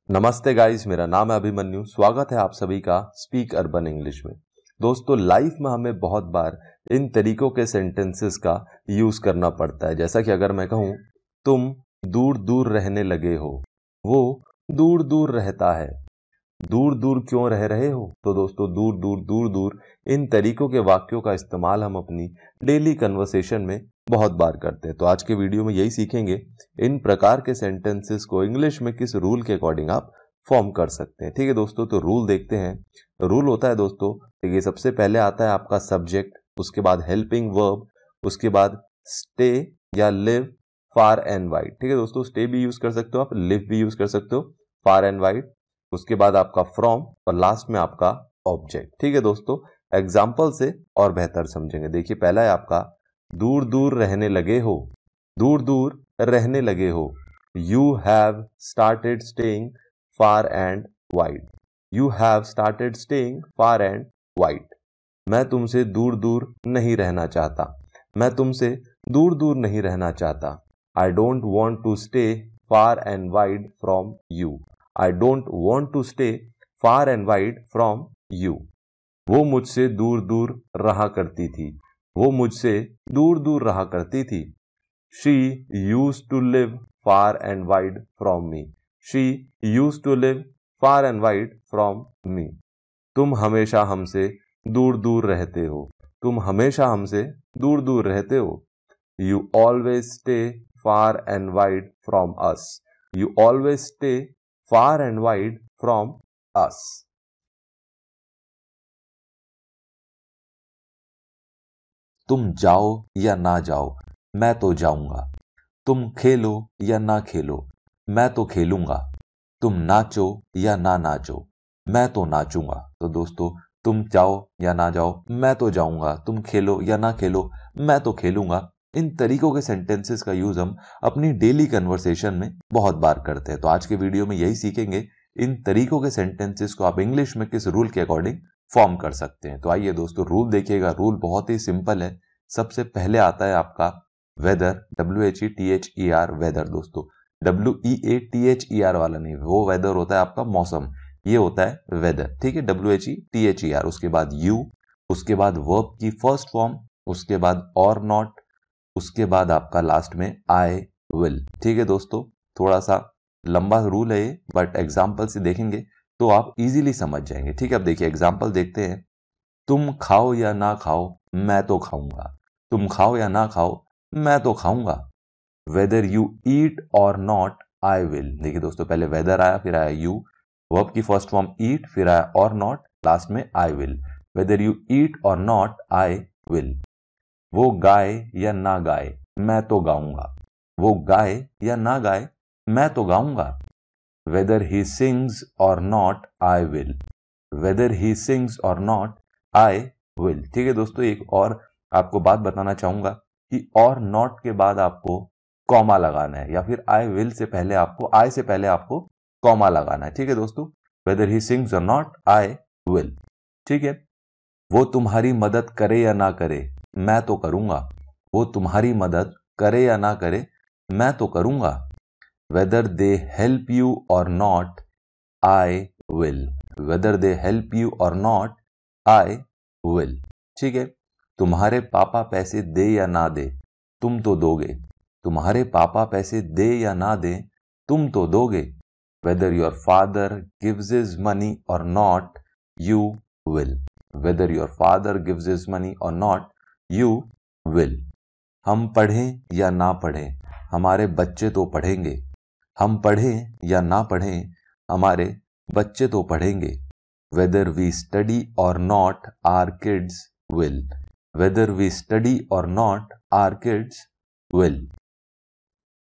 नमस्ते गाइस, मेरा नाम है अभिमन्यु। स्वागत है आप सभी का स्पीक अर्बन इंग्लिश में। दोस्तों, लाइफ में हमें बहुत बार इन तरीकों के सेंटेंसेस का यूज करना पड़ता है। जैसा कि अगर मैं कहूं तुम दूर दूर रहने लगे हो, वो दूर दूर रहता है। दूर दूर क्यों रह रहे हो? तो दोस्तों, दूर दूर दूर दूर इन तरीकों के वाक्यों का इस्तेमाल हम अपनी डेली कन्वर्सेशन में बहुत बार करते हैं। तो आज के वीडियो में यही सीखेंगे, इन प्रकार के सेंटेंसेस को इंग्लिश में किस रूल के अकॉर्डिंग आप फॉर्म कर सकते हैं। ठीक है दोस्तों, तो रूल देखते हैं। रूल होता है दोस्तों, देखिए, सबसे पहले आता है आपका सब्जेक्ट, उसके बाद हेल्पिंग वर्ब, उसके बाद स्टे या लिव फार एंड वाइड। ठीक है दोस्तों, स्टे भी यूज कर सकते हो आप, लिव भी यूज कर सकते हो, फार एंड वाइड। उसके बाद आपका फ्रॉम और लास्ट में आपका ऑब्जेक्ट। ठीक है दोस्तों, एग्जाम्पल से और बेहतर समझेंगे। देखिए, पहला है आपका दूर दूर रहने लगे हो। दूर दूर रहने लगे हो। You have started staying far and wide. You have started staying far and wide. मैं तुमसे दूर दूर नहीं रहना चाहता। मैं तुमसे दूर दूर नहीं रहना चाहता। I don't want to stay far and wide from you. I don't want to stay far and wide from you. वो मुझसे दूर दूर रहा करती थी। वो मुझसे दूर दूर रहा करती थी। She used to live far and wide from me. She used to live far and wide from me. तुम हमेशा हमसे दूर दूर रहते हो। तुम हमेशा हमसे दूर दूर रहते हो। You always stay far and wide from us. You always stay far and wide from us. तुम जाओ या ना जाओ, मैं तो जाऊंगा। तुम खेलो या ना खेलो, मैं तो खेलूंगा। तुम नाचो या ना नाचो, मैं तो नाचूंगा। तो दोस्तों, तुम जाओ या ना जाओ, मैं तो जाऊंगा। तुम खेलो या ना खेलो, मैं तो खेलूंगा। इन तरीकों के सेंटेंसेस का यूज हम अपनी डेली कन्वर्सेशन में बहुत बार करते हैं। तो आज के वीडियो में यही सीखेंगे, इन तरीकों के सेंटेंसेस को आप इंग्लिश में किस रूल के अकॉर्डिंग फॉर्म कर सकते हैं। तो आइए दोस्तों, रूल देखिएगा। रूल बहुत ही सिंपल है। सबसे पहले आता है आपका वेदर, WHETHER, वेदर। दोस्तों, WEATHER वाला नहीं, वो वेदर होता है आपका मौसम, ये होता है वेदर। ठीक है, WHETHER। उसके बाद यू, उसके बाद वर्ब की फर्स्ट फॉर्म, उसके बाद और नॉट, उसके बाद आपका लास्ट में आई विल। ठीक है दोस्तों, थोड़ा सा लंबा रूल है ये, बट एग्जाम्पल से देखेंगे तो आप इजीली समझ जाएंगे। ठीक है, अब देखिए एग्जाम्पल देखते हैं। तुम खाओ या ना खाओ, मैं तो खाऊंगा। तुम खाओ या ना खाओ, मैं तो खाऊंगा। वेदर यू ईट और नॉट, आई विल। देखिए दोस्तों, पहले वेदर आया, फिर आया यू, वर्ब की फर्स्ट फॉर्म ईट, फिर आया और नॉट, लास्ट में I will. Whether you eat और नॉट, आई विल। वो गाए या ना गाए, मैं तो गाऊंगा। वो गाए या ना गाए, मैं तो गाऊंगा। वेदर ही सिंग्स और not, I will. Weather he sings और नॉट, आई विल। ठीक है दोस्तों, एक और आपको बात बताना चाहूंगा कि और नॉट के बाद आपको कॉमा लगाना है, या फिर आई विल से पहले आपको, आई से पहले आपको कॉमा लगाना है। ठीक है दोस्तों, वेदर ही सिंग्स और नॉट, आई विल। ठीक है, वो तुम्हारी मदद करे या ना करे, मैं तो करूंगा। वो तुम्हारी मदद करे या ना करे, मैं तो करूंगा। वेदर दे हेल्प यू और not, I will. Whether they help you और नॉट, आई विल। ठीक है, तुम्हारे पापा पैसे दे या ना दे, तुम तो दोगे। तुम्हारे पापा पैसे दे या ना दे, तुम तो दोगे। Whether your father gives his money or not, you will. Whether your father gives his money or not, you will. हम पढ़ें या ना पढ़ें, हमारे बच्चे तो पढ़ेंगे। हम पढ़ें या ना पढ़ें, हमारे बच्चे तो पढ़ेंगे। Whether we study or not, our kids will. Whether we study or not, our kids will.